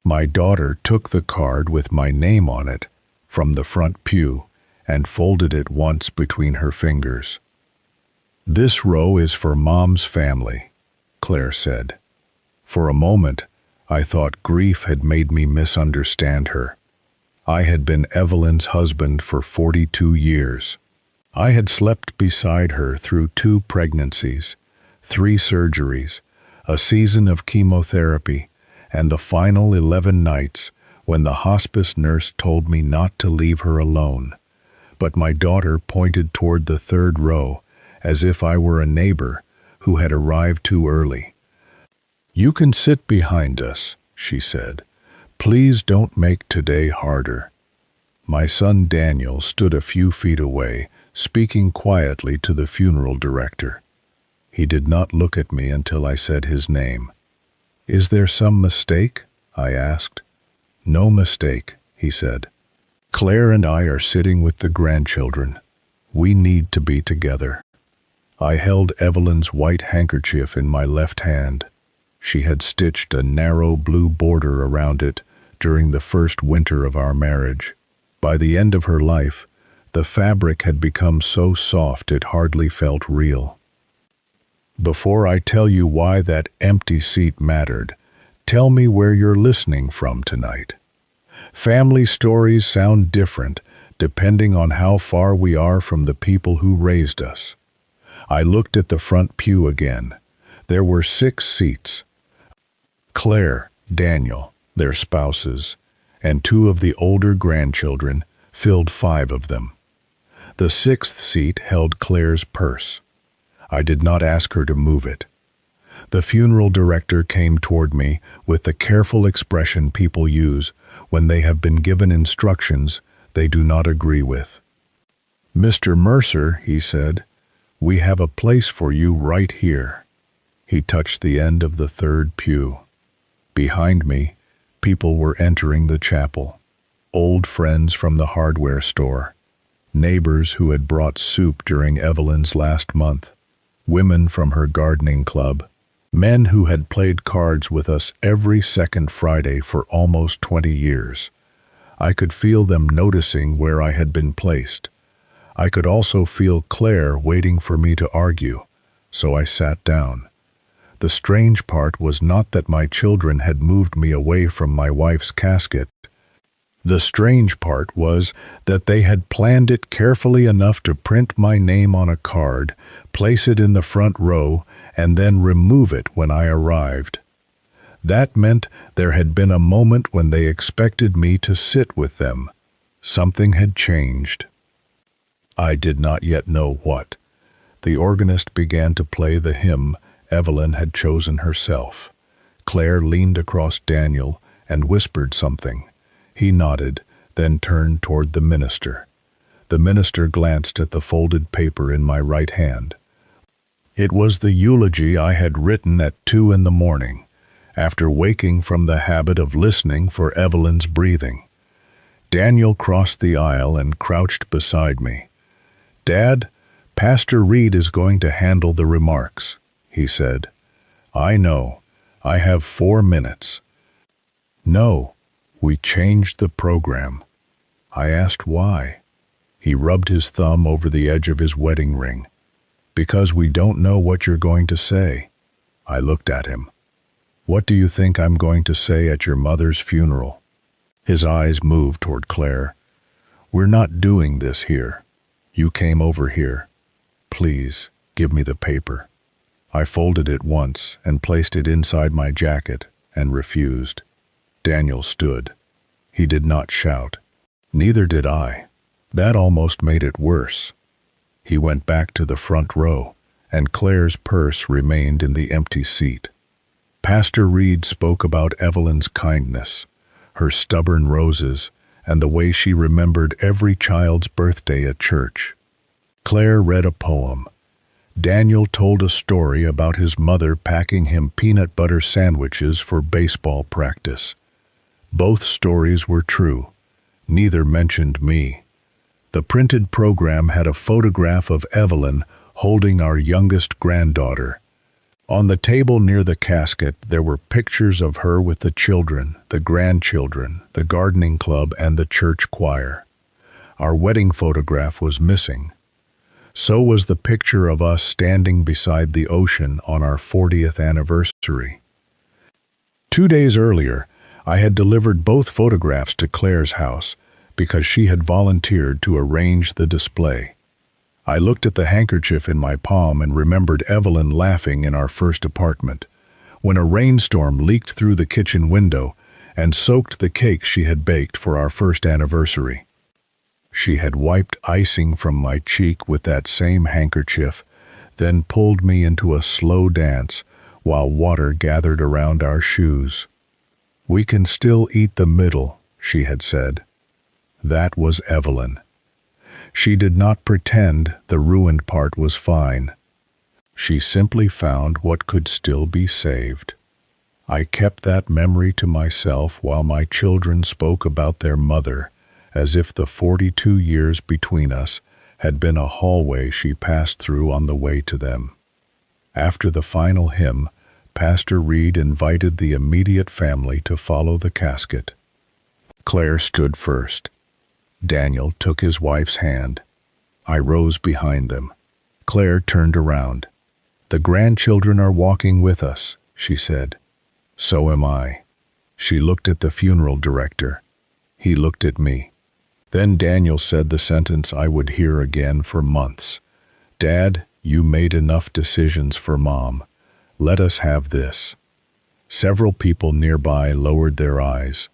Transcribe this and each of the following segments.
My daughter took the card with my name on it from the front pew and folded it once between her fingers. "This row is for Mom's family," Claire said. For a moment, I thought grief had made me misunderstand her. I had been Evelyn's husband for 42 years. I had slept beside her through 2 pregnancies, 3 surgeries, a season of chemotherapy, and the final 11 nights when the hospice nurse told me not to leave her alone. But my daughter pointed toward the 3rd row, as if I were a neighbor who had arrived too early. "You can sit behind us," she said. "Please don't make today harder." My son Daniel stood a few feet away, speaking quietly to the funeral director. He did not look at me until I said his name. "Is there some mistake?" I asked. "No mistake," he said. "Claire and I are sitting with the grandchildren. We need to be together." I held Evelyn's white handkerchief in my left hand. She had stitched a narrow blue border around it during the first winter of our marriage. By the end of her life, the fabric had become so soft it hardly felt real. "Before I tell you why that empty seat mattered, tell me where you're listening from tonight. Family stories sound different depending on how far we are from the people who raised us." I looked at the front pew again. There were 6 seats. Claire, Daniel, their spouses, and 2 of the older grandchildren filled 5 of them. The 6th seat held Claire's purse. I did not ask her to move it. The funeral director came toward me with the careful expression people use when they have been given instructions they do not agree with. "Mr. Mercer," he said, "we have a place for you right here." He touched the end of the 3rd pew. Behind me, people were entering the chapel. Old friends from the hardware store, neighbors who had brought soup during Evelyn's last month, women from her gardening club, men who had played cards with us every second Friday for almost 20 years. I could feel them noticing where I had been placed. I could also feel Claire waiting for me to argue, so I sat down. The strange part was not that my children had moved me away from my wife's casket. The strange part was that they had planned it carefully enough to print my name on a card, place it in the front row, and then remove it when I arrived. That meant there had been a moment when they expected me to sit with them. Something had changed. I did not yet know what. The organist began to play the hymn Evelyn had chosen herself. Claire leaned across Daniel and whispered something. He nodded, then turned toward the minister. The minister glanced at the folded paper in my right hand. It was the eulogy I had written at 2 in the morning, after waking from the habit of listening for Evelyn's breathing. Daniel crossed the aisle and crouched beside me. "Dad, Pastor Reed is going to handle the remarks," he said. "I know. I have 4 minutes." "No, we changed the program." I asked why. He rubbed his thumb over the edge of his wedding ring. "Because we don't know what you're going to say." I looked at him. "What do you think I'm going to say at your mother's funeral?" His eyes moved toward Claire. "We're not doing this here. You came over here. Please, give me the paper." I folded it once and placed it inside my jacket and refused. Daniel stood. He did not shout. Neither did I. That almost made it worse. He went back to the front row, and Claire's purse remained in the empty seat. Pastor Reed spoke about Evelyn's kindness, her stubborn roses, and the way she remembered every child's birthday at church. Claire read a poem. Daniel told a story about his mother packing him peanut butter sandwiches for baseball practice. Both stories were true. Neither mentioned me. The printed program had a photograph of Evelyn holding our youngest granddaughter. On the table near the casket, there were pictures of her with the children, the grandchildren, the gardening club, and the church choir. Our wedding photograph was missing. So was the picture of us standing beside the ocean on our 40th anniversary. 2 days earlier, I had delivered both photographs to Claire's house because she had volunteered to arrange the display. I looked at the handkerchief in my palm and remembered Evelyn laughing in our first apartment, when a rainstorm leaked through the kitchen window and soaked the cake she had baked for our first anniversary. She had wiped icing from my cheek with that same handkerchief, then pulled me into a slow dance while water gathered around our shoes. "We can still eat the middle," she had said. That was Evelyn. She did not pretend the ruined part was fine. She simply found what could still be saved. I kept that memory to myself while my children spoke about their mother, as if the 42 years between us had been a hallway she passed through on the way to them. After the final hymn, Pastor Reed invited the immediate family to follow the casket. Claire stood first. Daniel took his wife's hand. I rose behind them. Claire turned around. "The grandchildren are walking with us," she said. "So am I." She looked at the funeral director. He looked at me. Then Daniel said the sentence I would hear again for months. "Dad, you made enough decisions for Mom. Let us have this." Several people nearby lowered their eyes.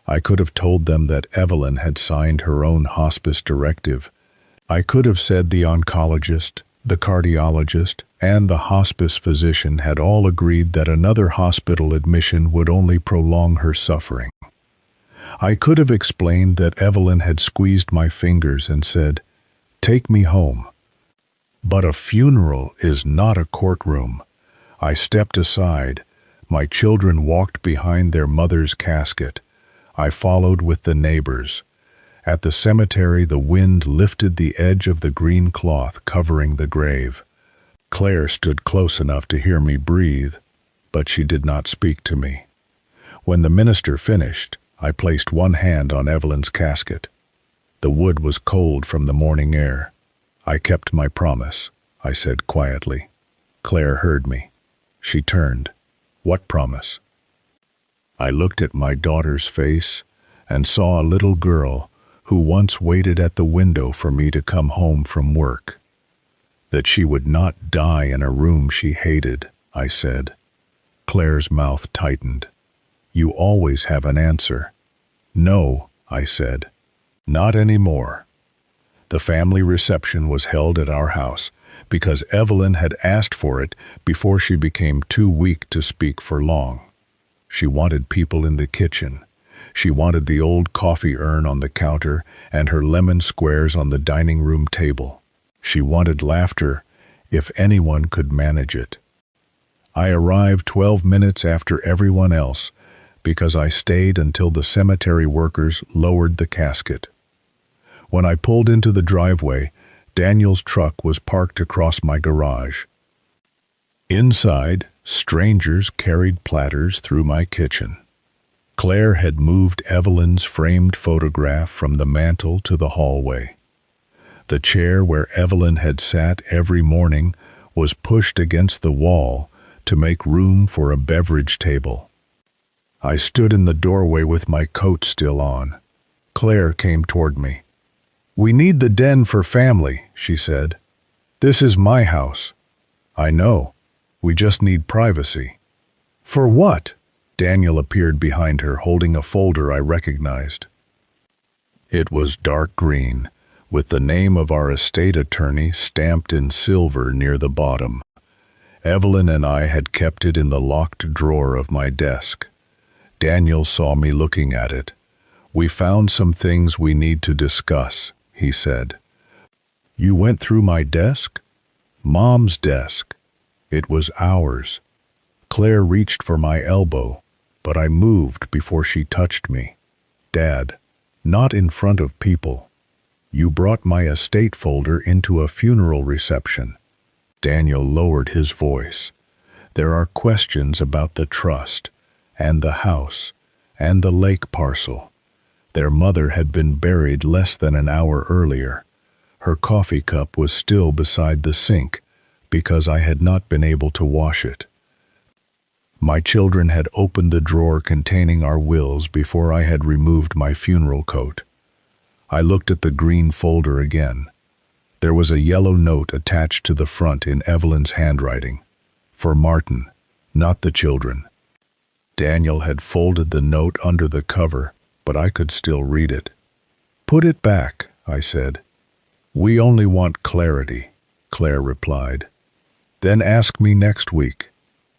I could have told them that Evelyn had signed her own hospice directive. I could have said the oncologist, the cardiologist, and the hospice physician had all agreed that another hospital admission would only prolong her suffering. I could have explained that Evelyn had squeezed my fingers and said, "Take me home." But a funeral is not a courtroom. I stepped aside. My children walked behind their mother's casket. I followed with the neighbors. At the cemetery, the wind lifted the edge of the green cloth covering the grave. Claire stood close enough to hear me breathe, but she did not speak to me. When the minister finished, I placed one hand on Evelyn's casket. The wood was cold from the morning air. "I kept my promise," I said quietly. Claire heard me. She turned. "What promise?" I looked at my daughter's face and saw a little girl who once waited at the window for me to come home from work. "That she would not die in a room she hated," I said. Claire's mouth tightened. "You always have an answer." "No," I said. "Not anymore." The family reception was held at our house because Evelyn had asked for it before she became too weak to speak for long. She wanted people in the kitchen. She wanted the old coffee urn on the counter and her lemon squares on the dining room table. She wanted laughter, if anyone could manage it. I arrived 12 minutes after everyone else because I stayed until the cemetery workers lowered the casket. When I pulled into the driveway, Daniel's truck was parked across my garage. Inside, strangers carried platters through my kitchen. Claire had moved Evelyn's framed photograph from the mantel to the hallway. The chair where Evelyn had sat every morning was pushed against the wall to make room for a beverage table. I stood in the doorway with my coat still on. Claire came toward me. "We need the den for family," she said. "This is my house." "I know. We just need privacy." "For what?" Daniel appeared behind her, holding a folder I recognized. It was dark green, with the name of our estate attorney stamped in silver near the bottom. Evelyn and I had kept it in the locked drawer of my desk. Daniel saw me looking at it. "We found some things we need to discuss," he said. "You went through my desk?" "Mom's desk." It was ours. Claire reached for my elbow, but I moved before she touched me. "Dad, not in front of people. You brought my estate folder into a funeral reception." Daniel lowered his voice. There are questions about the trust, and the house, and the lake parcel. Their mother had been buried less than an hour earlier. Her coffee cup was still beside the sink, because I had not been able to wash it. My children had opened the drawer containing our wills before I had removed my funeral coat. I looked at the green folder again. There was a yellow note attached to the front in Evelyn's handwriting. For Martin, not the children. Daniel had folded the note under the cover, but I could still read it. "Put it back," I said. "We only want clarity," Claire replied. "Then ask me next week.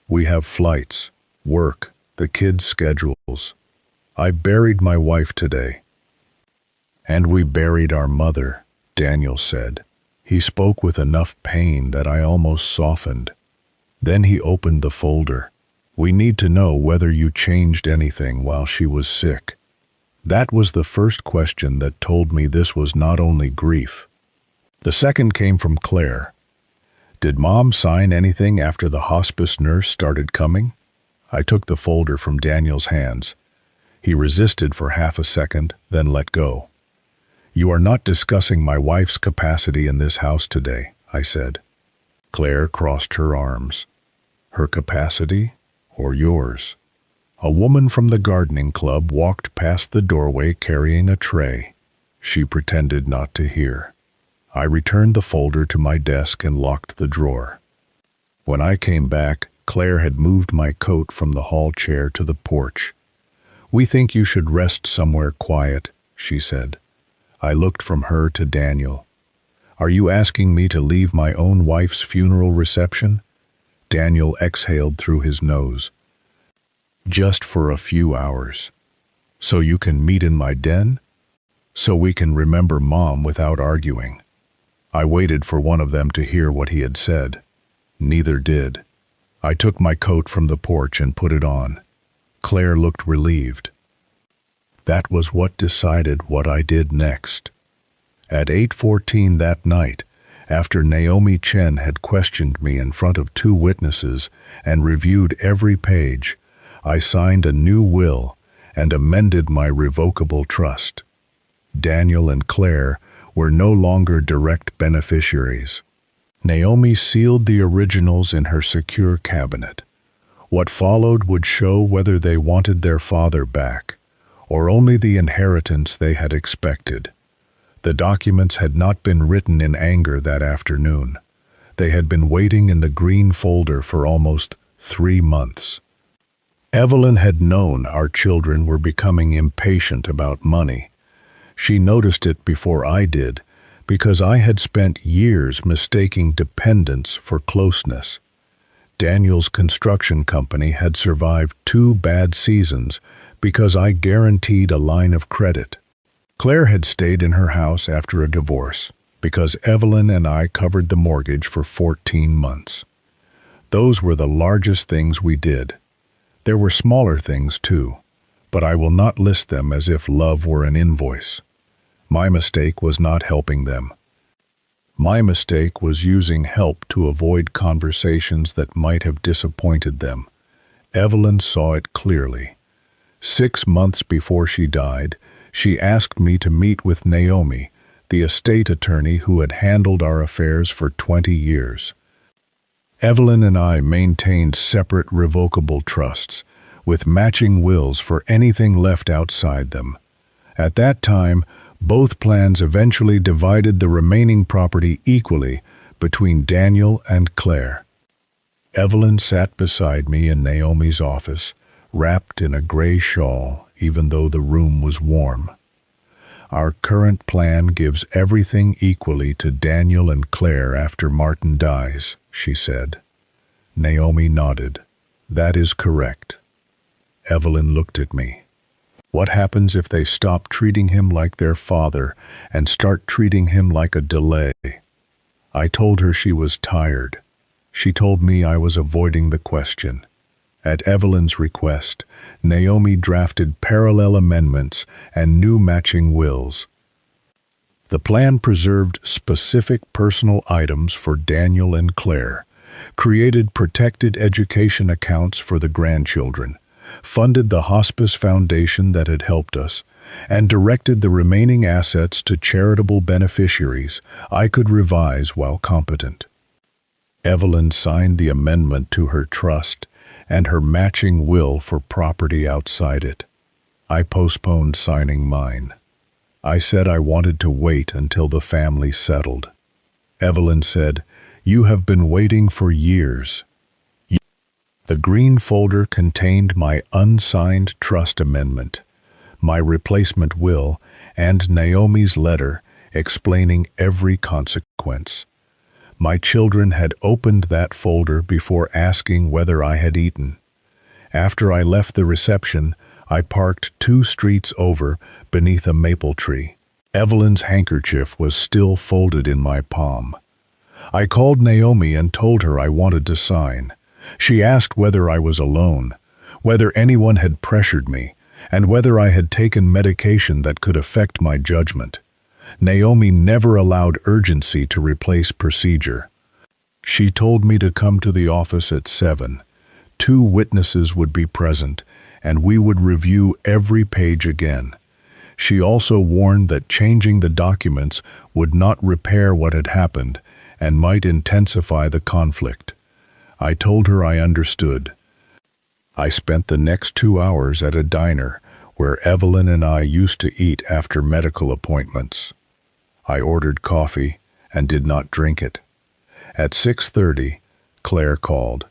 We have flights, work, the kids' schedules. I buried my wife today." "And we buried our mother," Daniel said. He spoke with enough pain that I almost softened. Then he opened the folder. "We need to know whether you changed anything while she was sick." That was the first question that told me this was not only grief. The second came from Claire. "Did Mom sign anything after the hospice nurse started coming?" I took the folder from Daniel's hands. He resisted for half a second, then let go. "You are not discussing my wife's capacity in this house today," I said. Claire crossed her arms. "Her capacity or yours?" A woman from the gardening club walked past the doorway carrying a tray. She pretended not to hear. I returned the folder to my desk and locked the drawer. When I came back, Claire had moved my coat from the hall chair to the porch. "We think you should rest somewhere quiet," she said. I looked from her to Daniel. "Are you asking me to leave my own wife's funeral reception?" Daniel exhaled through his nose. "Just for a few hours. So you can meet in my den? So we can remember Mom without arguing." I waited for one of them to hear what he had said. Neither did. I took my coat from the porch and put it on. Claire looked relieved. That was what decided what I did next. At 8:14 that night, after Naomi Chen had questioned me in front of 2 witnesses and reviewed every page, I signed a new will and amended my revocable trust. Daniel and Claire were no longer direct beneficiaries. Naomi sealed the originals in her secure cabinet. What followed would show whether they wanted their father back, or only the inheritance they had expected. The documents had not been written in anger that afternoon. They had been waiting in the green folder for almost 3 months. Evelyn had known our children were becoming impatient about money. She noticed it before I did, because I had spent years mistaking dependence for closeness. Daniel's construction company had survived 2 bad seasons because I guaranteed a line of credit. Claire had stayed in her house after a divorce because Evelyn and I covered the mortgage for 14 months. Those were the largest things we did. There were smaller things too, but I will not list them as if love were an invoice. My mistake was not helping them. My mistake was using help to avoid conversations that might have disappointed them. Evelyn saw it clearly. 6 months before she died, she asked me to meet with Naomi, the estate attorney who had handled our affairs for 20 years. Evelyn and I maintained separate revocable trusts, with matching wills for anything left outside them. At that time, both plans eventually divided the remaining property equally between Daniel and Claire. Evelyn sat beside me in Naomi's office, wrapped in a gray shawl, even though the room was warm. "Our current plan gives everything equally to Daniel and Claire after Martin dies," she said. Naomi nodded. "That is correct." Evelyn looked at me. "What happens if they stop treating him like their father and start treating him like a delay?" I told her she was tired. She told me I was avoiding the question. At Evelyn's request, Naomi drafted parallel amendments and new matching wills. The plan preserved specific personal items for Daniel and Claire, created protected education accounts for the grandchildren, funded the hospice foundation that had helped us, and directed the remaining assets to charitable beneficiaries I could revise while competent. Evelyn signed the amendment to her trust and her matching will for property outside it. I postponed signing mine. I said I wanted to wait until the family settled. Evelyn said, "You have been waiting for years." The green folder contained my unsigned trust amendment, my replacement will, and Naomi's letter explaining every consequence. My children had opened that folder before asking whether I had eaten. After I left the reception, I parked 2 streets over beneath a maple tree. Evelyn's handkerchief was still folded in my palm. I called Naomi and told her I wanted to sign. She asked whether I was alone, whether anyone had pressured me, and whether I had taken medication that could affect my judgment. Naomi never allowed urgency to replace procedure. She told me to come to the office at 7. 2 witnesses would be present, and we would review every page again. She also warned that changing the documents would not repair what had happened and might intensify the conflict. I told her I understood. I spent the next 2 hours at a diner where Evelyn and I used to eat after medical appointments. I ordered coffee and did not drink it. At 6:30, Claire called.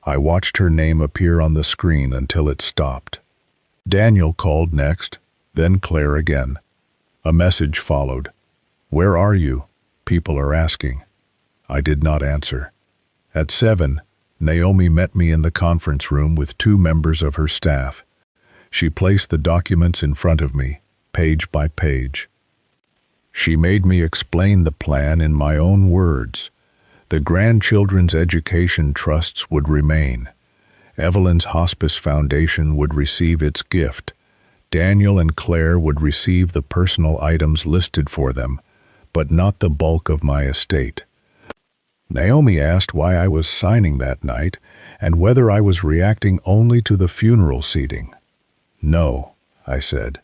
I watched her name appear on the screen until it stopped. Daniel called next, then Claire again. A message followed. "Where are you? People are asking." I did not answer. At 7, Naomi met me in the conference room with 2 members of her staff. She placed the documents in front of me, page by page. She made me explain the plan in my own words. The grandchildren's education trusts would remain. Evelyn's hospice foundation would receive its gift. Daniel and Claire would receive the personal items listed for them, but not the bulk of my estate. Naomi asked why I was signing that night and whether I was reacting only to the funeral seating. "No," I said.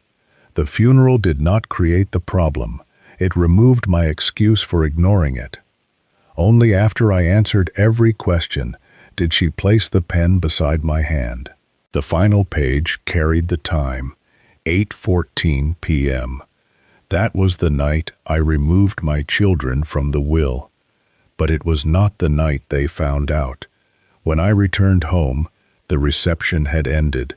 "The funeral did not create the problem. It removed my excuse for ignoring it." Only after I answered every question did she place the pen beside my hand. The final page carried the time, 8:14 p.m. That was the night I removed my children from the will. But it was not the night they found out. When I returned home, the reception had ended.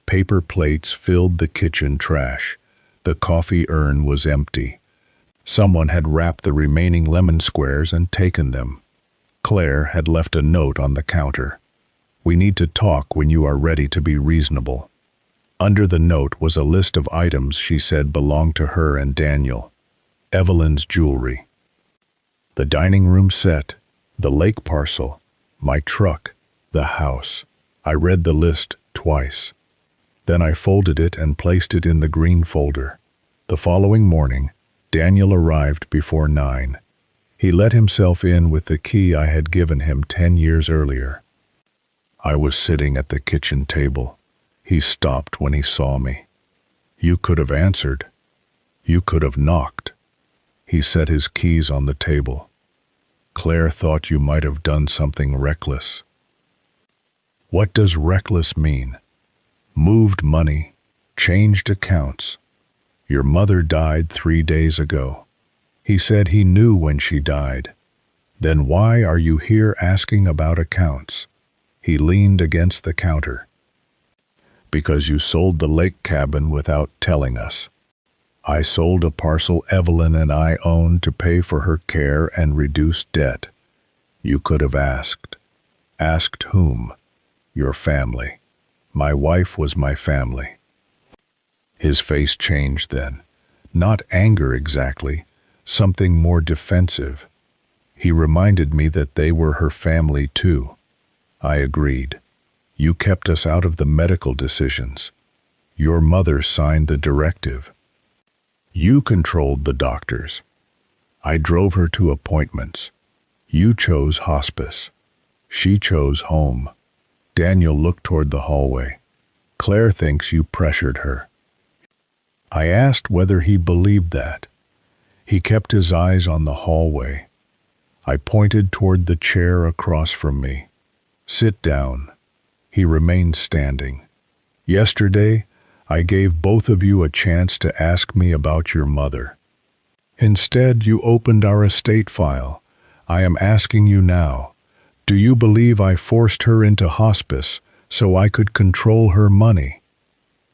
Paper plates filled the kitchen trash. The coffee urn was empty. Someone had wrapped the remaining lemon squares and taken them. Claire had left a note on the counter. "We need to talk when you are ready to be reasonable." Under the note was a list of items she said belonged to her and Daniel. Evelyn's jewelry, the dining room set, the lake parcel, my truck, the house. I read the list twice. Then I folded it and placed it in the green folder. The following morning, Daniel arrived before 9. He let himself in with the key I had given him 10 years earlier. I was sitting at the kitchen table. He stopped when he saw me. "You could have answered. You could have knocked." He set his keys on the table. "Claire thought you might have done something reckless." What does reckless mean? Moved money, changed accounts. Your mother died 3 days ago. He said he knew when she died. Then why are you here asking about accounts? He leaned against the counter. Because you sold the lake cabin without telling us. I sold a parcel Evelyn and I owned to pay for her care and reduce debt. You could have asked. Asked whom? Your family. My wife was my family. His face changed then. Not anger exactly, something more defensive. He reminded me that they were her family too. I agreed. You kept us out of the medical decisions. Your mother signed the directive. You controlled the doctors. I drove her to appointments. You chose hospice. She chose home. Daniel looked toward the hallway. Claire thinks you pressured her. I asked whether he believed that. He kept his eyes on the hallway. I pointed toward the chair across from me. Sit down. He remained standing. Yesterday, I gave both of you a chance to ask me about your mother. Instead, you opened our estate file. I am asking you now, do you believe I forced her into hospice so I could control her money?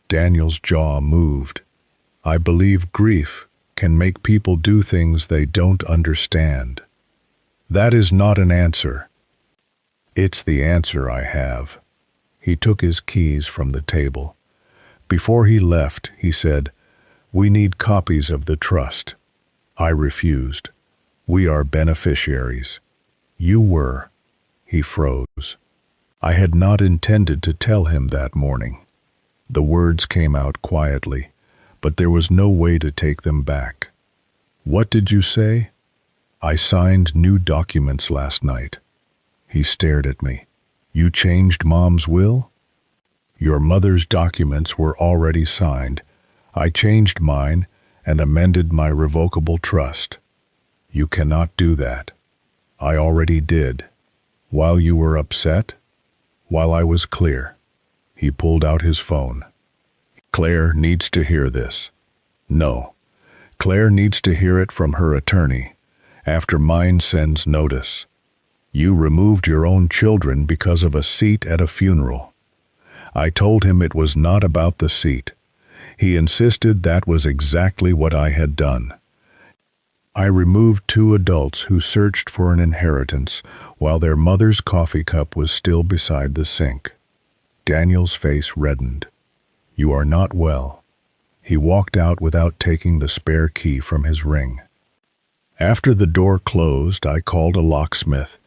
Daniel's jaw moved. I believe grief can make people do things they don't understand. That is not an answer. It's the answer I have. He took his keys from the table. Before he left, he said, "We need copies of the trust." I refused. We are beneficiaries. You were. He froze. I had not intended to tell him that morning. The words came out quietly, but there was no way to take them back. What did you say? I signed new documents last night. He stared at me. You changed Mom's will? Your mother's documents were already signed. I changed mine and amended my revocable trust. You cannot do that. I already did. While you were upset? While I was clear. He pulled out his phone. Claire needs to hear this. No. Claire needs to hear it from her attorney, after mine sends notice. You removed your own children because of a seat at a funeral. I told him it was not about the seat. He insisted that was exactly what I had done. I removed 2 adults who searched for an inheritance while their mother's coffee cup was still beside the sink. Daniel's face reddened. You are not well. He walked out without taking the spare key from his ring. After the door closed, I called a locksmith.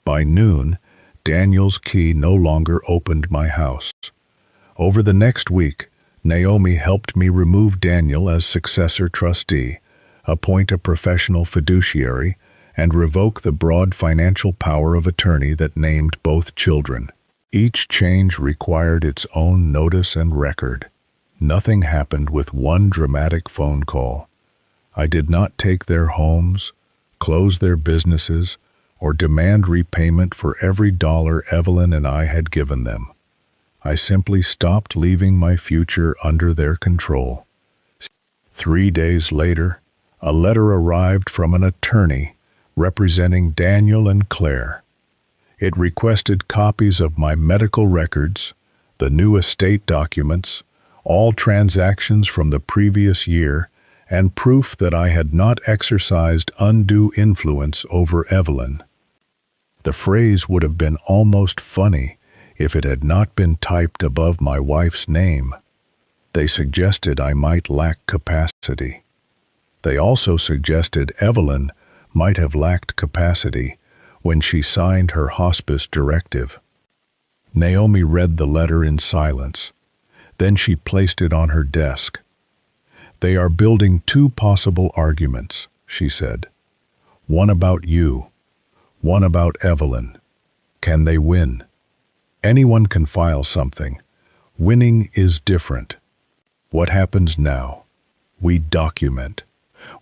By noon, Daniel's key no longer opened my house. Over the next week, Naomi helped me remove Daniel as successor trustee, appoint a professional fiduciary, and revoke the broad financial power of attorney that named both children. Each change required its own notice and record. Nothing happened with one dramatic phone call. I did not take their homes, close their businesses, or demand repayment for every dollar Evelyn and I had given them. I simply stopped leaving my future under their control. 3 days later, a letter arrived from an attorney representing Daniel and Claire. It requested copies of my medical records, the new estate documents, all transactions from the previous year, and proof that I had not exercised undue influence over Evelyn. The phrase would have been almost funny if it had not been typed above my wife's name. They suggested I might lack capacity. They also suggested Evelyn might have lacked capacity when she signed her hospice directive. Naomi read the letter in silence. Then she placed it on her desk. They are building 2 possible arguments, she said. One about you, one about Evelyn. Can they win? Anyone can file something. Winning is different. What happens now? We document.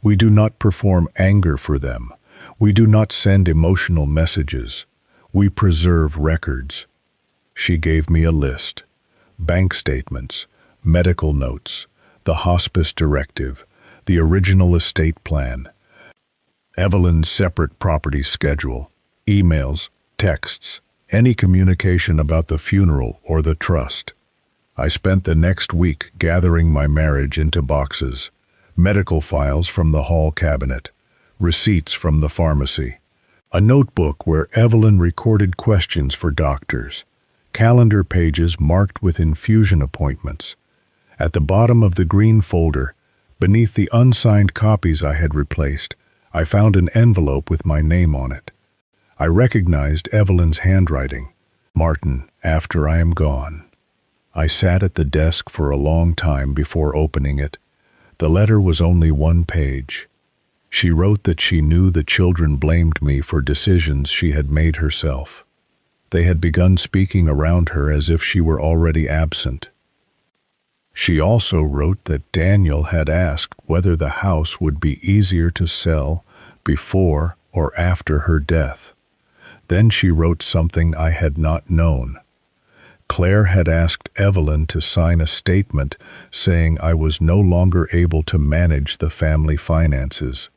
We do not perform anger for them. We do not send emotional messages. We preserve records. She gave me a list. Bank statements, medical notes, the hospice directive, the original estate plan, Evelyn's separate property schedule, emails, texts, any communication about the funeral or the trust. I spent the next week gathering my marriage into boxes, medical files from the hall cabinet, receipts from the pharmacy, a notebook where Evelyn recorded questions for doctors, calendar pages marked with infusion appointments. At the bottom of the green folder, beneath the unsigned copies I had replaced, I found an envelope with my name on it. I recognized Evelyn's handwriting. Martin, after I am gone. I sat at the desk for a long time before opening it. The letter was only 1 page. She wrote that she knew the children blamed me for decisions she had made herself. They had begun speaking around her as if she were already absent. She also wrote that Daniel had asked whether the house would be easier to sell before or after her death. Then she wrote something I had not known. Claire had asked Evelyn to sign a statement saying I was no longer able to manage the family finances.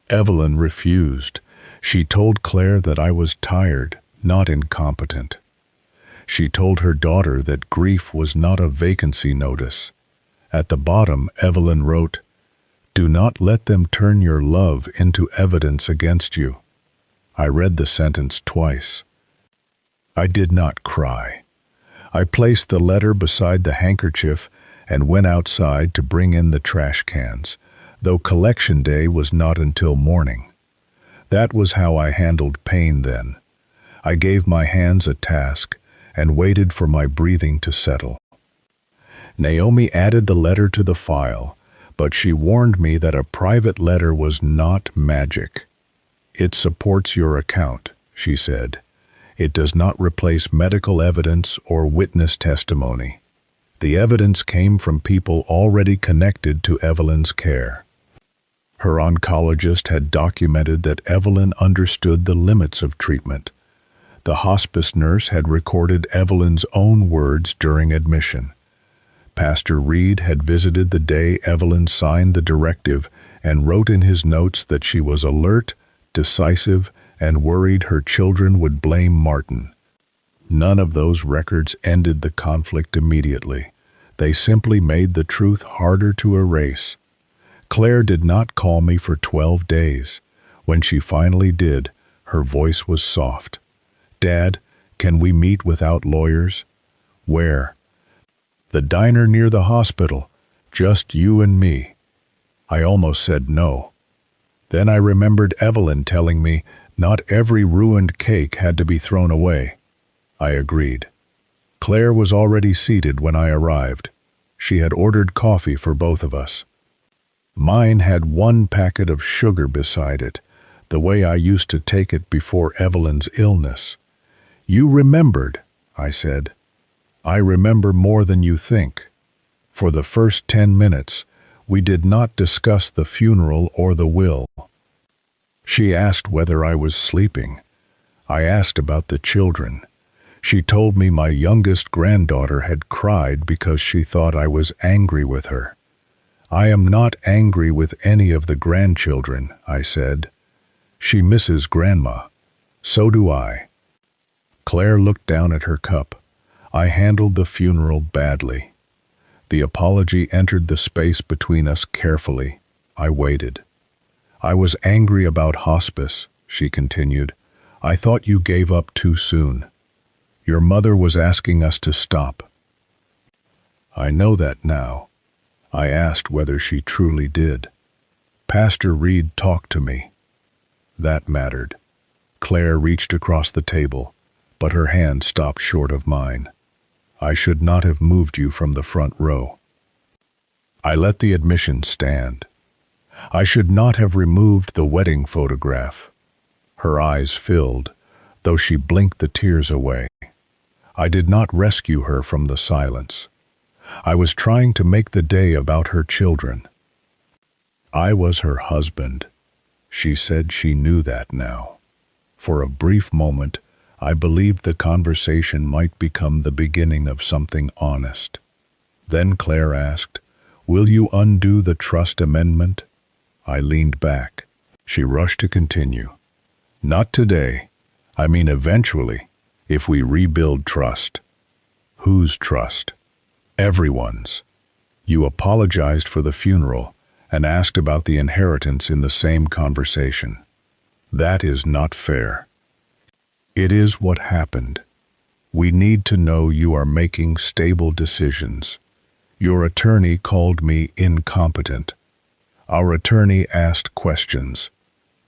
Evelyn refused. She told Claire that I was tired, not incompetent. She told her daughter that grief was not a vacancy notice. At the bottom, Evelyn wrote, "Do not let them turn your love into evidence against you." I read the sentence twice. I did not cry. I placed the letter beside the handkerchief and went outside to bring in the trash cans, though collection day was not until morning. That was how I handled pain then. I gave my hands a task and waited for my breathing to settle. Naomi added the letter to the file, but she warned me that a private letter was not magic. "It supports your account," she said. "It does not replace medical evidence or witness testimony." The evidence came from people already connected to Evelyn's care. Her oncologist had documented that Evelyn understood the limits of treatment. The hospice nurse had recorded Evelyn's own words during admission. Pastor Reed had visited the day Evelyn signed the directive and wrote in his notes that she was alert, decisive, and worried her children would blame Martin. None of those records ended the conflict immediately. They simply made the truth harder to erase. Claire did not call me for 12 days. When she finally did, her voice was soft. "Dad, can we meet without lawyers?" "Where?" "The diner near the hospital. Just you and me." I almost said no. Then I remembered Evelyn telling me not every ruined cake had to be thrown away. I agreed. Claire was already seated when I arrived. She had ordered coffee for both of us. Mine had 1 packet of sugar beside it, the way I used to take it before Evelyn's illness. "You remembered," I said. "I remember more than you think." For the first 10 minutes, we did not discuss the funeral or the will. She asked whether I was sleeping. I asked about the children. She told me my youngest granddaughter had cried because she thought I was angry with her. "I am not angry with any of the grandchildren," I said. "She misses Grandma. So do I." Claire looked down at her cup. I handled the funeral badly. The apology entered the space between us carefully. I waited. "I was angry about hospice," she continued. "I thought you gave up too soon. Your mother was asking us to stop." I know that now. I asked whether she truly did. Pastor Reed talked to me. That mattered. Claire reached across the table, but her hand stopped short of mine. "I should not have moved you from the front row." I let the admission stand. I should not have removed the wedding photograph. Her eyes filled, though she blinked the tears away. I did not rescue her from the silence. I was trying to make the day about her children. I was her husband. She said she knew that now. For a brief moment, I believed the conversation might become the beginning of something honest. Then Claire asked, "Will you undo the trust amendment?" I leaned back. She rushed to continue. "Not today. I mean eventually, if we rebuild trust." "Whose trust?" "Everyone's. You apologized for the funeral and asked about the inheritance in the same conversation. That is not fair." "It is what happened. We need to know you are making stable decisions. Your attorney called me incompetent. Our attorney asked questions.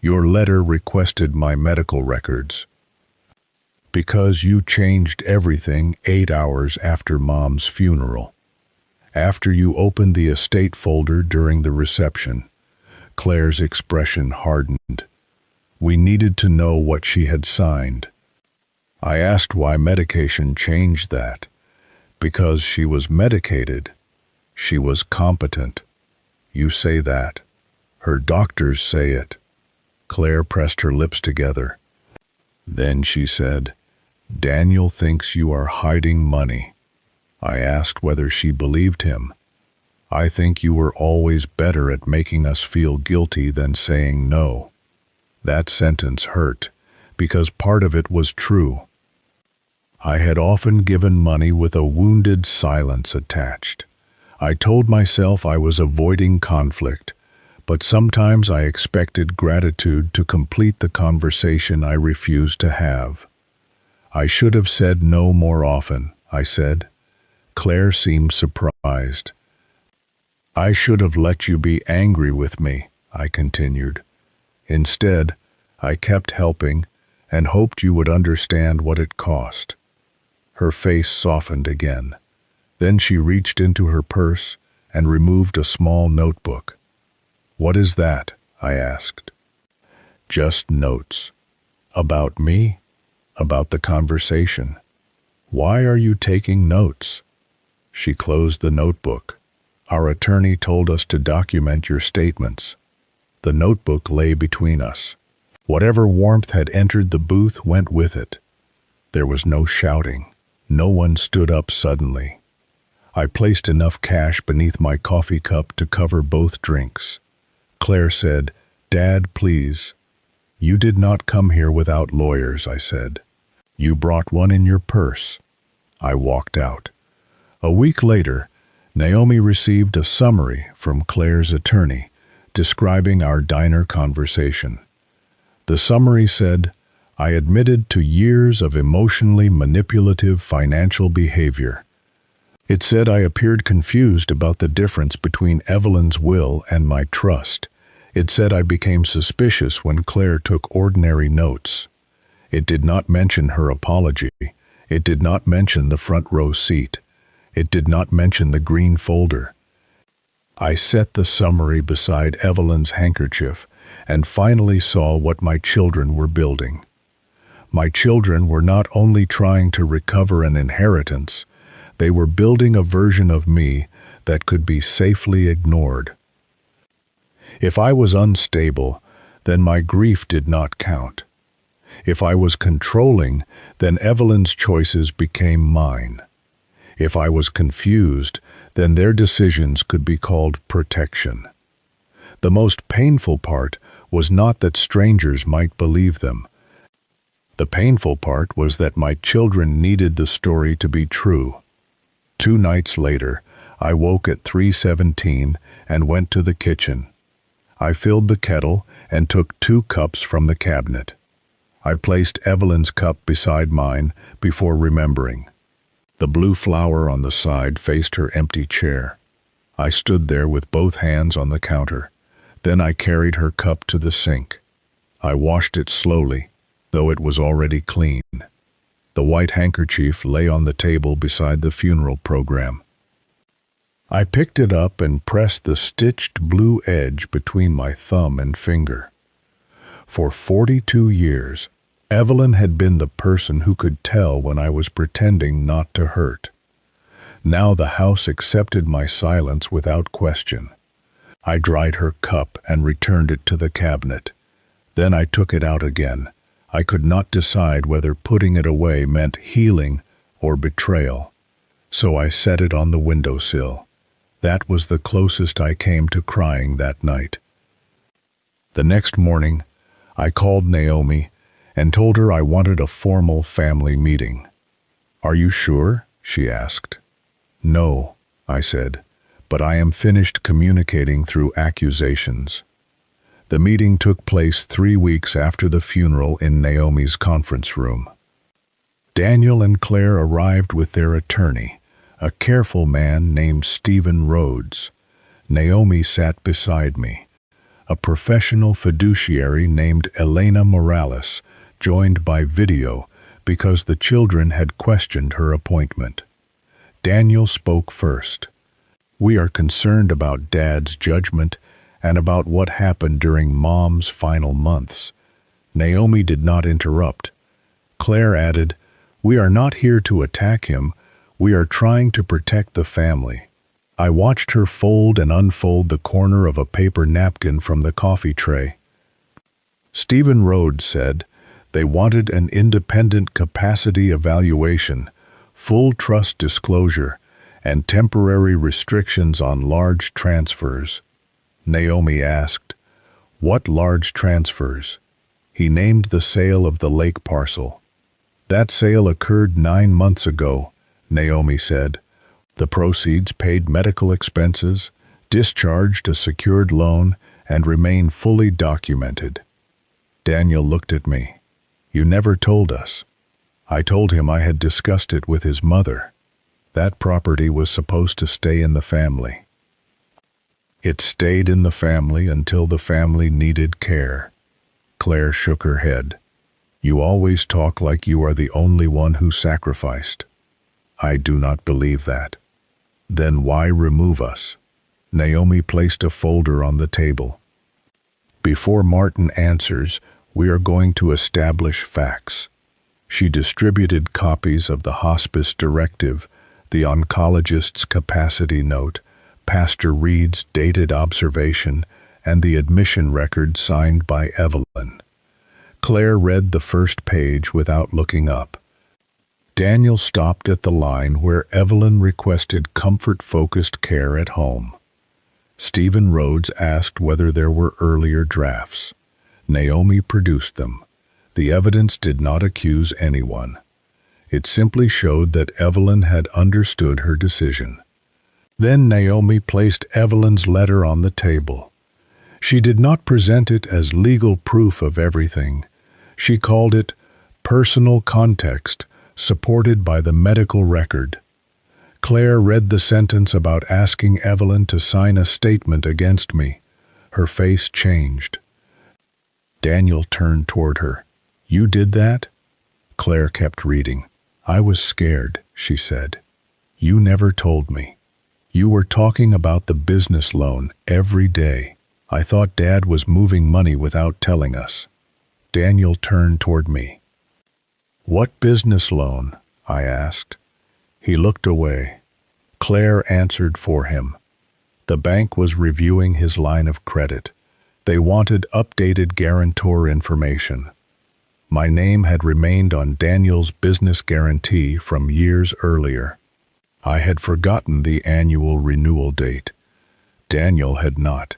Your letter requested my medical records. Because you changed everything 8 hours after Mom's funeral. After you opened the estate folder during the reception." Claire's expression hardened. "We needed to know what she had signed." I asked why medication changed that. Because she was medicated. She was competent. You say that. Her doctors say it. Claire pressed her lips together. Then she said, Daniel thinks you are hiding money. I asked whether she believed him. I think you were always better at making us feel guilty than saying no. That sentence hurt, because part of it was true. I had often given money with a wounded silence attached. I told myself I was avoiding conflict, but sometimes I expected gratitude to complete the conversation I refused to have. I should have said no more often, I said. Claire seemed surprised. I should have let you be angry with me, I continued. Instead, I kept helping and hoped you would understand what it cost. Her face softened again. Then she reached into her purse and removed a small notebook. What is that? I asked. Just notes. About me? About the conversation. Why are you taking notes? She closed the notebook. Our attorney told us to document your statements. The notebook lay between us. Whatever warmth had entered the booth went with it. There was no shouting. No one stood up suddenly. I placed enough cash beneath my coffee cup to cover both drinks. Claire said, Dad, please. You did not come here without lawyers, I said. You brought one in your purse. I walked out. A week later, Naomi received a summary from Claire's attorney describing our diner conversation. The summary said, I admitted to years of emotionally manipulative financial behavior. It said I appeared confused about the difference between Evelyn's will and my trust. It said I became suspicious when Claire took ordinary notes. It did not mention her apology. It did not mention the front row seat. It did not mention the green folder. I set the summary beside Evelyn's handkerchief and finally saw what my children were building. My children were not only trying to recover an inheritance, they were building a version of me that could be safely ignored. If I was unstable, then my grief did not count. If I was controlling, then Evelyn's choices became mine. If I was confused, then their decisions could be called protection. The most painful part was not that strangers might believe them. The painful part was that my children needed the story to be true. 2 nights later, I woke at 3:17 and went to the kitchen. I filled the kettle and took 2 cups from the cabinet. I placed Evelyn's cup beside mine before remembering. The blue flower on the side faced her empty chair. I stood there with both hands on the counter. Then I carried her cup to the sink. I washed it slowly, though it was already clean. The white handkerchief lay on the table beside the funeral program. I picked it up and pressed the stitched blue edge between my thumb and finger. For 42 years, Evelyn had been the person who could tell when I was pretending not to hurt. Now the house accepted my silence without question. I dried her cup and returned it to the cabinet. Then I took it out again. I could not decide whether putting it away meant healing or betrayal. So I set it on the windowsill. That was the closest I came to crying that night. The next morning, I called Naomi and told her I wanted a formal family meeting. "Are you sure?" she asked. "No," I said, "but I am finished communicating through accusations." The meeting took place 3 weeks after the funeral in Naomi's conference room. Daniel and Claire arrived with their attorney, a careful man named Stephen Rhodes. Naomi sat beside me. A professional fiduciary named Elena Morales joined by video because the children had questioned her appointment. Daniel spoke first. "We are concerned about Dad's judgment and about what happened during Mom's final months." Naomi did not interrupt. Claire added, We are not here to attack him. We are trying to protect the family. I watched her fold and unfold the corner of a paper napkin from the coffee tray. Stephen Rhodes said they wanted an independent capacity evaluation, full trust disclosure, and temporary restrictions on large transfers. Naomi asked, "What large transfers?" He named the sale of the lake parcel. "That sale occurred 9 months ago," Naomi said. "The proceeds paid medical expenses, discharged a secured loan, and remain fully documented." Daniel looked at me. "You never told us." I told him I had discussed it with his mother. That property was supposed to stay in the family. It stayed in the family until the family needed care. Claire shook her head. "You always talk like you are the only one who sacrificed." "I do not believe that." "Then why remove us?" Naomi placed a folder on the table. "Before Martin answers, we are going to establish facts." She distributed copies of the hospice directive, the oncologist's capacity note, Pastor Reed's dated observation, and the admission record signed by Evelyn. Claire read the first page without looking up. Daniel stopped at the line where Evelyn requested comfort-focused care at home. Stephen Rhodes asked whether there were earlier drafts. Naomi produced them. The evidence did not accuse anyone. It simply showed that Evelyn had understood her decision. Then Naomi placed Evelyn's letter on the table. She did not present it as legal proof of everything. She called it personal context, supported by the medical record. Claire read the sentence about asking Evelyn to sign a statement against me. Her face changed. Daniel turned toward her. "You did that?" Claire kept reading. "I was scared," she said. "You never told me. You were talking about the business loan every day. I thought Dad was moving money without telling us." Daniel turned toward me. "What business loan?" I asked. He looked away. Claire answered for him. The bank was reviewing his line of credit. They wanted updated guarantor information. My name had remained on Daniel's business guarantee from years earlier. I had forgotten the annual renewal date. Daniel had not.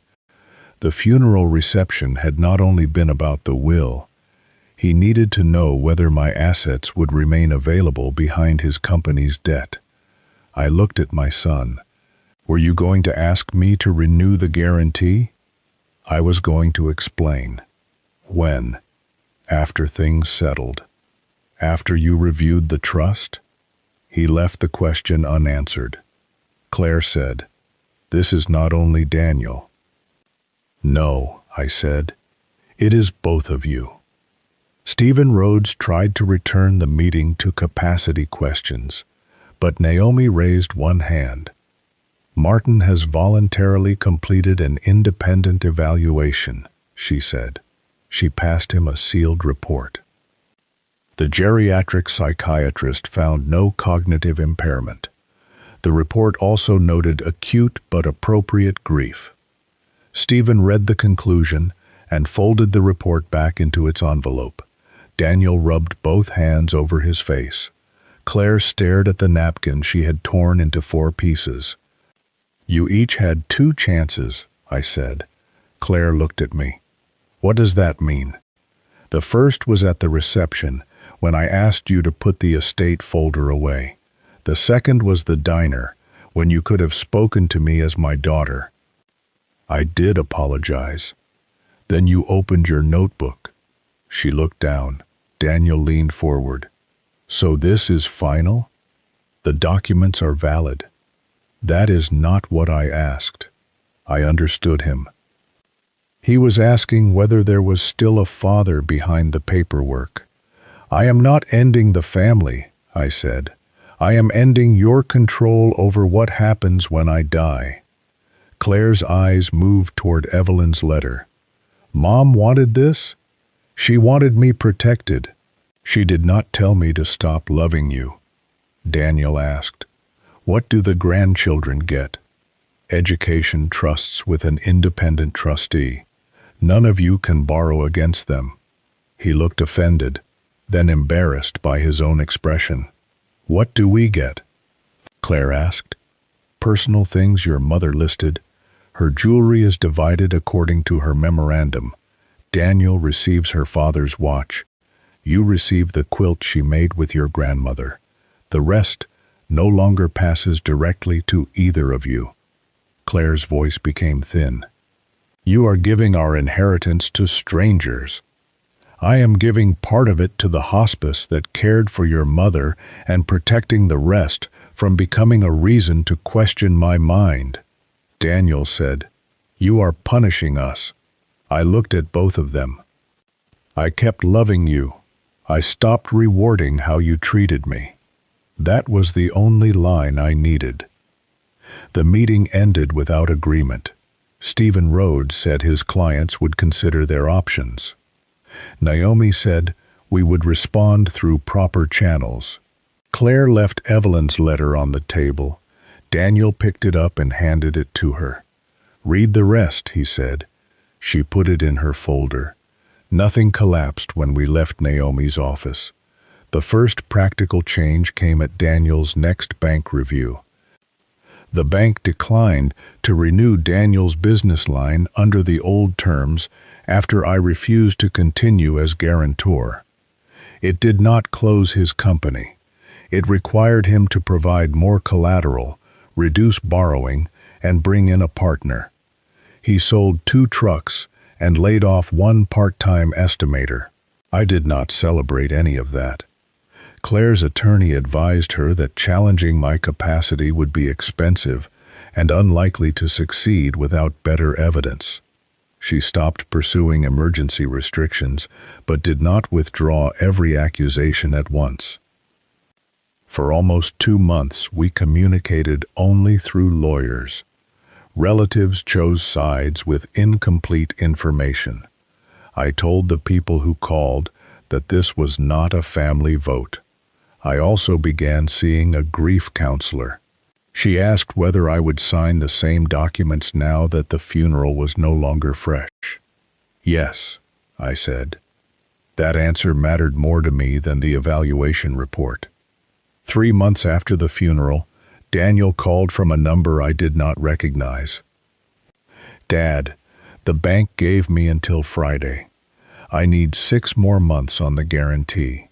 The funeral reception had not only been about the will. He needed to know whether my assets would remain available behind his company's debt. I looked at my son. "Were you going to ask me to renew the guarantee?" I was going to explain. "When?" "After things settled." "After you reviewed the trust?" He left the question unanswered. Claire said, "This is not only Daniel." "No," I said. "It is both of you." Stephen Rhodes tried to return the meeting to capacity questions, but Naomi raised one hand. "Martin has voluntarily completed an independent evaluation," she said. She passed him a sealed report. The geriatric psychiatrist found no cognitive impairment. The report also noted acute but appropriate grief. Stephen read the conclusion and folded the report back into its envelope. Daniel rubbed both hands over his face. Claire stared at the napkin she had torn into 4 pieces. "You each had 2 chances," I said. Claire looked at me. "What does that mean?" "The first was at the reception, when I asked you to put the estate folder away. The second was the diner, when you could have spoken to me as my daughter." "I did apologize." "Then you opened your notebook." She looked down. Daniel leaned forward. "So this is final? The documents are valid." "That is not what I asked." I understood him. He was asking whether there was still a father behind the paperwork. "I am not ending the family," I said. "I am ending your control over what happens when I die." Claire's eyes moved toward Evelyn's letter. "Mom wanted this? She wanted me protected." She did not tell me to stop loving you. Daniel asked, "What do the grandchildren get?" "Education trusts with an independent trustee. None of you can borrow against them." He looked offended, then embarrassed by his own expression. "What do we get?" Claire asked. "Personal things your mother listed. Her jewelry is divided according to her memorandum. Daniel receives her father's watch. You receive the quilt she made with your grandmother. The rest no longer passes directly to either of you." Claire's voice became thin. "You are giving our inheritance to strangers. I am giving part of it to the hospice that cared for your mother and protecting the rest from becoming a reason to question my mind." Daniel said, "You are punishing us." I looked at both of them. "I kept loving you. I stopped rewarding how you treated me." That was the only line I needed. The meeting ended without agreement. Stephen Rhodes said his clients would consider their options. Naomi said we would respond through proper channels. Claire left Evelyn's letter on the table. Daniel picked it up and handed it to her. "Read the rest," he said. She put it in her folder. Nothing collapsed when we left Naomi's office. The first practical change came at Daniel's next bank review. The bank declined to renew Daniel's business line under the old terms after I refused to continue as guarantor. It did not close his company. It required him to provide more collateral, reduce borrowing, and bring in a partner. He sold 2 trucks and laid off 1 part-time estimator. I did not celebrate any of that. Claire's attorney advised her that challenging my capacity would be expensive and unlikely to succeed without better evidence. She stopped pursuing emergency restrictions, but did not withdraw every accusation at once. For almost 2 months, we communicated only through lawyers. Relatives chose sides with incomplete information. I told the people who called that this was not a family vote. I also began seeing a grief counselor. She asked whether I would sign the same documents now that the funeral was no longer fresh. "Yes," I said. That answer mattered more to me than the evaluation report. 3 months after the funeral, Daniel called from a number I did not recognize. "Dad, the bank gave me until Friday. I need 6 more months on the guarantee.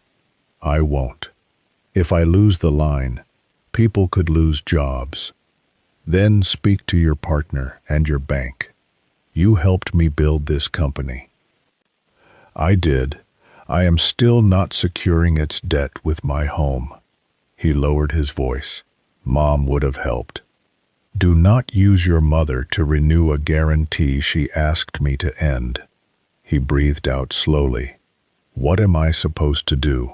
I won't. If I lose the line, people could lose jobs. Then speak to your partner and your bank. You helped me build this company." I did. I am still not securing its debt with my home. He lowered his voice. Mom would have helped. "Do not use your mother to renew a guarantee she asked me to end." He breathed out slowly. "What am I supposed to do?"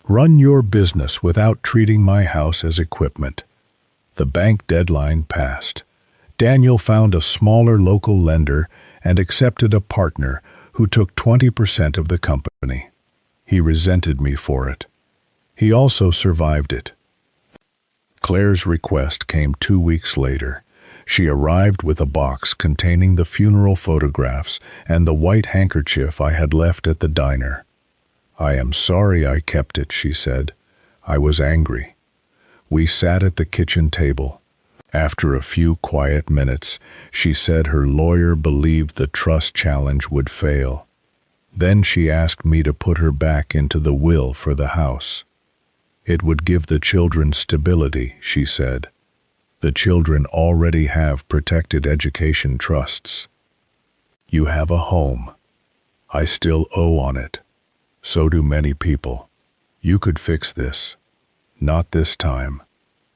"Run your business without treating my house as equipment." The bank deadline passed. Daniel found a smaller local lender and accepted a partner who took 20% of the company. He resented me for it. He also survived it. Claire's request came 2 weeks later. She arrived with a box containing the funeral photographs and the white handkerchief I had left at the diner. "I am sorry I kept it," she said. I was angry. We sat at the kitchen table. After a few quiet minutes, she said her lawyer believed the trust challenge would fail. Then she asked me to put her back into the will for the house. It would give the children stability, she said. The children already have protected education trusts. You have a home. I still owe on it. So do many people. You could fix this. Not this time.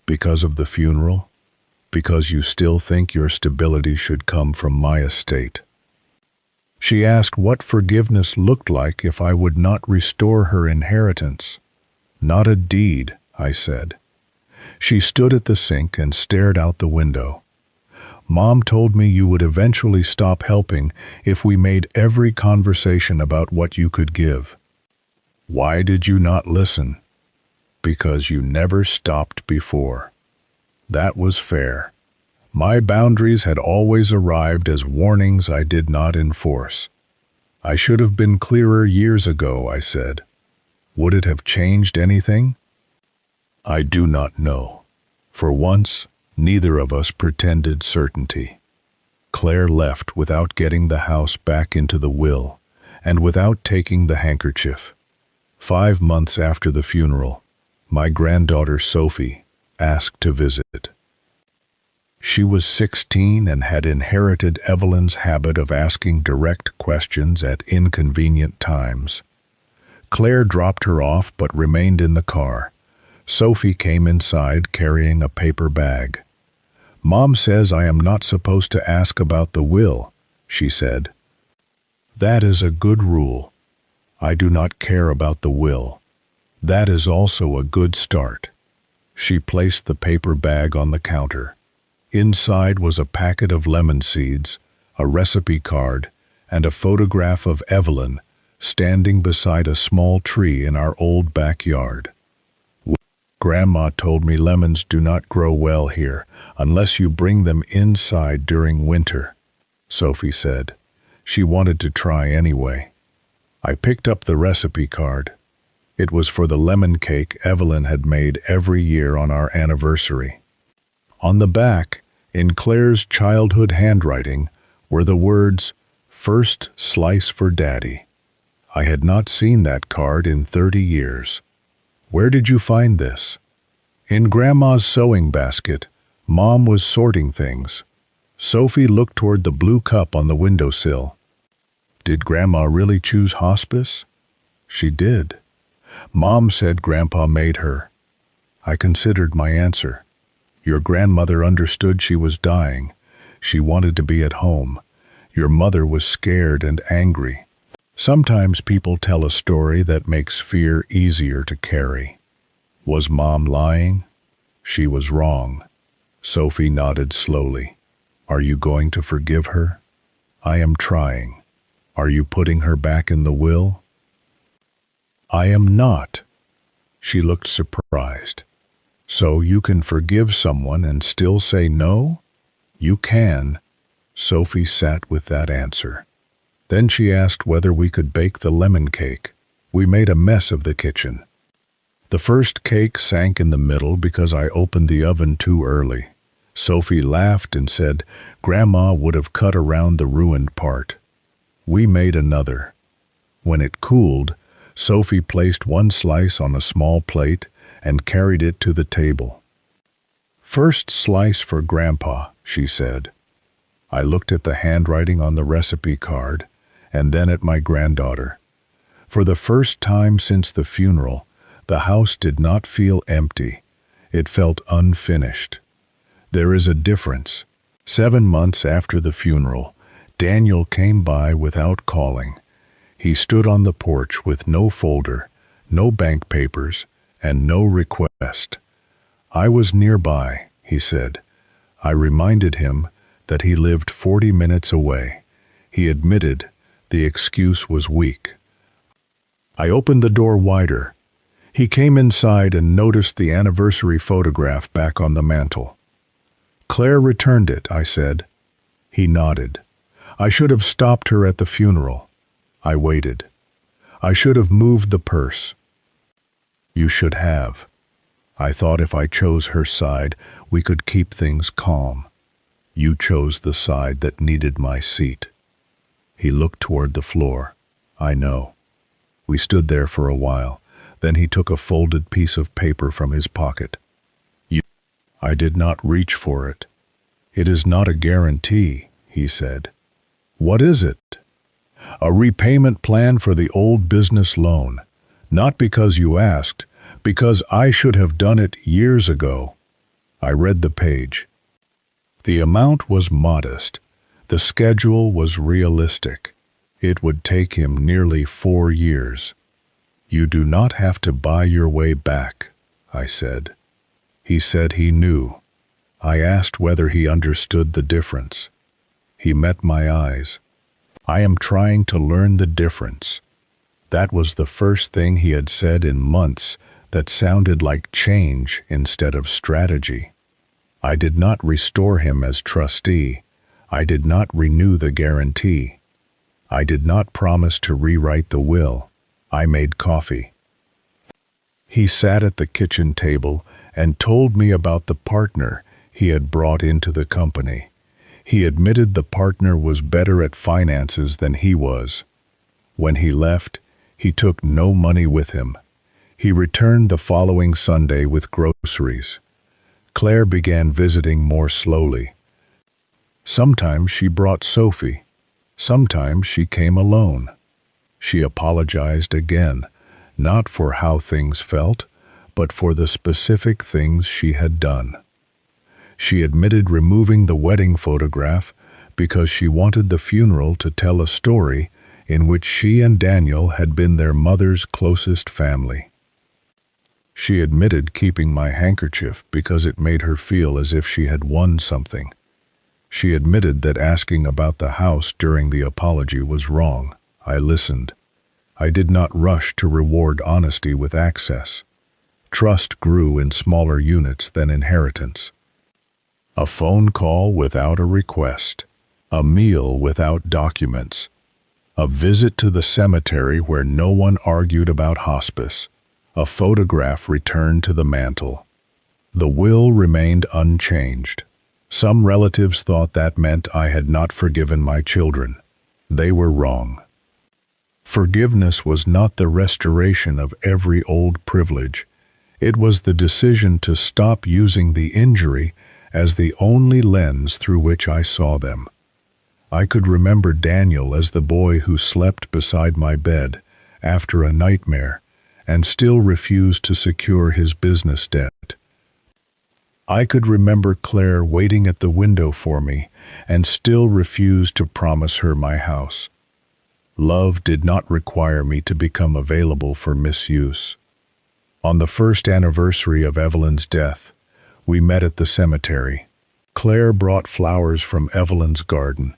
Because of the funeral? Because you still think your stability should come from my estate. She asked what forgiveness looked like if I would not restore her inheritance. Not a deed, I said. She stood at the sink and stared out the window. Mom told me you would eventually stop helping if we made every conversation about what you could give. Why did you not listen? Because you never stopped before. That was fair. My boundaries had always arrived as warnings I did not enforce. I should have been clearer years ago, I said. Would it have changed anything? I do not know. For once, neither of us pretended certainty. Claire left without getting the house back into the will, and without taking the handkerchief. 5 months after the funeral, my granddaughter Sophie asked to visit. She was 16 and had inherited Evelyn's habit of asking direct questions at inconvenient times. Claire dropped her off but remained in the car. Sophie came inside carrying a paper bag. Mom says I am not supposed to ask about the will, she said. That is a good rule. I do not care about the will. That is also a good start. She placed the paper bag on the counter. Inside was a packet of lemon seeds, a recipe card, and a photograph of Evelyn standing beside a small tree in our old backyard. Grandma told me lemons do not grow well here unless you bring them inside during winter, Sophie said. She wanted to try anyway. I picked up the recipe card. It was for the lemon cake Evelyn had made every year on our anniversary. On the back, in Claire's childhood handwriting, were the words, "First slice for Daddy." I had not seen that card in 30 years. Where did you find this? In Grandma's sewing basket. Mom was sorting things. Sophie looked toward the blue cup on the windowsill. Did Grandma really choose hospice? She did. Mom said Grandpa made her. I considered my answer. Your grandmother understood she was dying. She wanted to be at home. Your mother was scared and angry. Sometimes people tell a story that makes fear easier to carry. Was Mom lying? She was wrong. Sophie nodded slowly. Are you going to forgive her? I am trying. Are you putting her back in the will? I am not. She looked surprised. So you can forgive someone and still say no? You can. Sophie sat with that answer. Then she asked whether we could bake the lemon cake. We made a mess of the kitchen. The first cake sank in the middle because I opened the oven too early. Sophie laughed and said Grandma would have cut around the ruined part. We made another. When it cooled, Sophie placed one slice on a small plate and carried it to the table. First slice for Grandpa, she said. I looked at the handwriting on the recipe card and then at my granddaughter. For the first time since the funeral, the house did not feel empty. It felt unfinished. There is a difference. 7 months after the funeral, Daniel came by without calling. He stood on the porch with no folder, no bank papers, and no request. I was nearby, he said. I reminded him that he lived 40 minutes away. He admitted the excuse was weak. I opened the door wider. He came inside and noticed the anniversary photograph back on the mantel. Claire returned it, I said. He nodded. I should have stopped her at the funeral. I waited. I should have moved the purse. You should have. I thought if I chose her side, we could keep things calm. You chose the side that needed my seat. He looked toward the floor. I know. We stood there for a while. Then he took a folded piece of paper from his pocket. I did not reach for it. It is not a guarantee, he said. What is it? A repayment plan for the old business loan. Not because you asked, because I should have done it years ago. I read the page. The amount was modest. The schedule was realistic. It would take him nearly 4 years. You do not have to buy your way back, I said. He said he knew. I asked whether he understood the difference. He met my eyes. I am trying to learn the difference. That was the first thing he had said in months that sounded like change instead of strategy. I did not restore him as trustee. I did not renew the guarantee. I did not promise to rewrite the will. I made coffee. He sat at the kitchen table and told me about the partner he had brought into the company. He admitted the partner was better at finances than he was. When he left, he took no money with him. He returned the following Sunday with groceries. Claire began visiting more slowly. Sometimes she brought Sophie. Sometimes she came alone. She apologized again, not for how things felt, but for the specific things she had done. She admitted removing the wedding photograph because she wanted the funeral to tell a story in which she and Daniel had been their mother's closest family. She admitted keeping my handkerchief because it made her feel as if she had won something. She admitted that asking about the house during the apology was wrong. I listened. I did not rush to reward honesty with access. Trust grew in smaller units than inheritance. A phone call without a request. A meal without documents. A visit to the cemetery where no one argued about hospice. A photograph returned to the mantel. The will remained unchanged. Some relatives thought that meant I had not forgiven my children. They were wrong. Forgiveness was not the restoration of every old privilege. It was the decision to stop using the injury as the only lens through which I saw them. I could remember Daniel as the boy who slept beside my bed after a nightmare and still refused to secure his business debt. I could remember Claire waiting at the window for me and still refused to promise her my house. Love did not require me to become available for misuse. On the first anniversary of Evelyn's death, we met at the cemetery. Claire brought flowers from Evelyn's garden.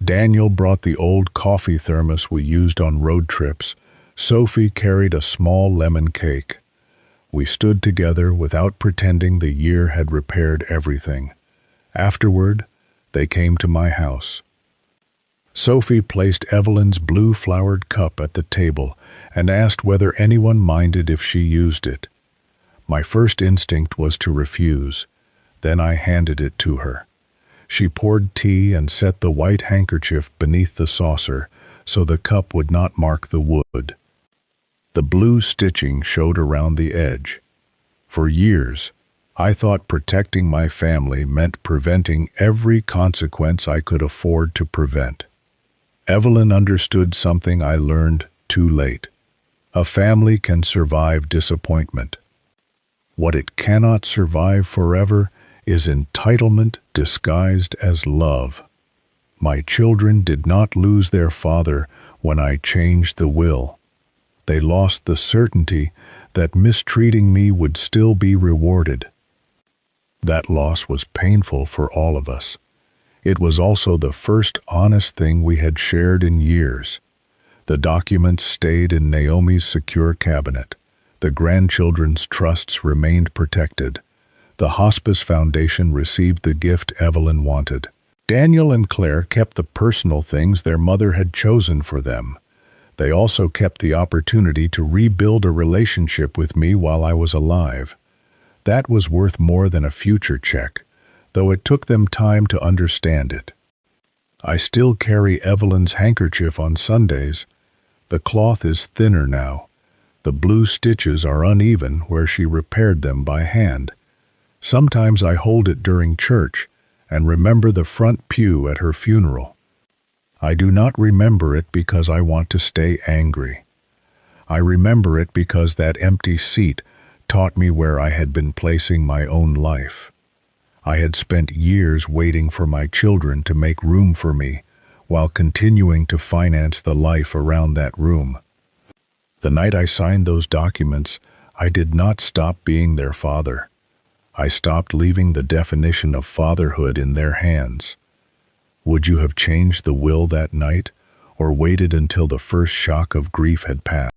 Daniel brought the old coffee thermos we used on road trips. Sophie carried a small lemon cake. We stood together without pretending the year had repaired everything. Afterward, they came to my house. Sophie placed Evelyn's blue-flowered cup at the table and asked whether anyone minded if she used it. My first instinct was to refuse. Then I handed it to her. She poured tea and set the white handkerchief beneath the saucer so the cup would not mark the wood. The blue stitching showed around the edge. For years, I thought protecting my family meant preventing every consequence I could afford to prevent. Evelyn understood something I learned too late. A family can survive disappointment. What it cannot survive forever is entitlement disguised as love. My children did not lose their father when I changed the will. They lost the certainty that mistreating me would still be rewarded. That loss was painful for all of us. It was also the first honest thing we had shared in years. The documents stayed in Naomi's secure cabinet. The grandchildren's trusts remained protected. The Hospice Foundation received the gift Evelyn wanted. Daniel and Claire kept the personal things their mother had chosen for them. They also kept the opportunity to rebuild a relationship with me while I was alive. That was worth more than a future check, though it took them time to understand it. I still carry Evelyn's handkerchief on Sundays. The cloth is thinner now. The blue stitches are uneven where she repaired them by hand. Sometimes I hold it during church and remember the front pew at her funeral. I do not remember it because I want to stay angry. I remember it because that empty seat taught me where I had been placing my own life. I had spent years waiting for my children to make room for me while continuing to finance the life around that room. The night I signed those documents, I did not stop being their father. I stopped leaving the definition of fatherhood in their hands. Would you have changed the will that night, or waited until the first shock of grief had passed.